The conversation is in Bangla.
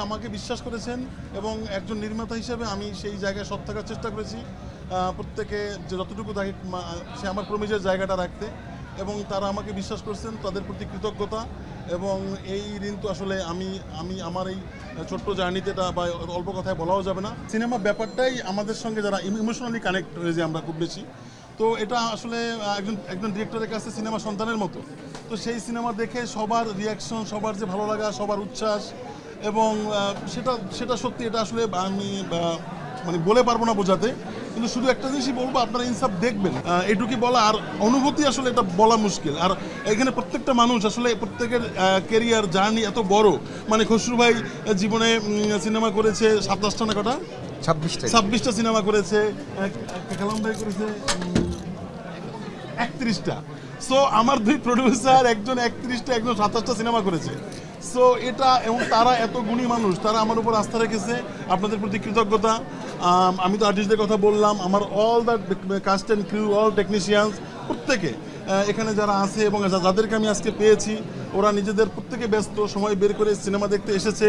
আমাকে বিশ্বাস করেছেন এবং একজন নির্মাতা হিসেবে আমি সেই জায়গায় সৎ থাকার চেষ্টা করেছি, প্রত্যেকে যে যতটুকু থাকে সে আমার প্রমিজের জায়গাটা রাখতে, এবং তারা আমাকে বিশ্বাস করছেন, তাদের প্রতি কৃতজ্ঞতা। এবং এই ঋণ তো আসলে আমি আমার এই ছোট্ট জার্নিতে এটা বা অল্প কথায় বলাও যাবে না। সিনেমা ব্যাপারটাই আমাদের সঙ্গে যারা ইমোশনালি কানেক্ট হয়ে যায় আমরা খুব বেশি, তো এটা আসলে একজন ডিরেক্টরের কাছে সিনেমা সন্তানের মতো। তো সেই সিনেমা দেখে সবার রিয়াকশন, সবার যে ভালো লাগা, সবার উচ্ছ্বাস, এবং সেটা সত্যি, এটা আসলে আমি মানে বলে পারবো না বোঝাতে, কিন্তু শুধু একটা জিনিসই বলবো, আপনারা ইনসাফ দেখবেন, এটুকুই বলা। আর অনুভূতি আসলে এটা বলা মুশকিল। আর এখানে প্রত্যেকটা মানুষ আসলে প্রত্যেকের কেরিয়ার জার্নি এত বড়। মানে খসরু ভাই জীবনে সিনেমা করেছে 27টা না কটা, 26টা সিনেমা করেছে, কালাম ভাই করেছে 31টা। সো আমার দুই প্রডিউসার, একজন 31টা, একজন 27টা সিনেমা করেছে। সো এটা, এবং তারা এত গুণী মানুষ, তারা আমার উপর আস্থা রেখেছে, আপনাদের প্রতি কৃতজ্ঞতা। আমি তো আর্টিস্টদের কথা বললাম, আমার all the cast and crew, all technicians, প্রত্যেকে এখানে যারা আছে এবং যাদেরকে আমি আজকে পেয়েছি, ওরা নিজেদের প্রত্যেকে ব্যস্ত, সময় বের করে সিনেমা দেখতে এসেছে,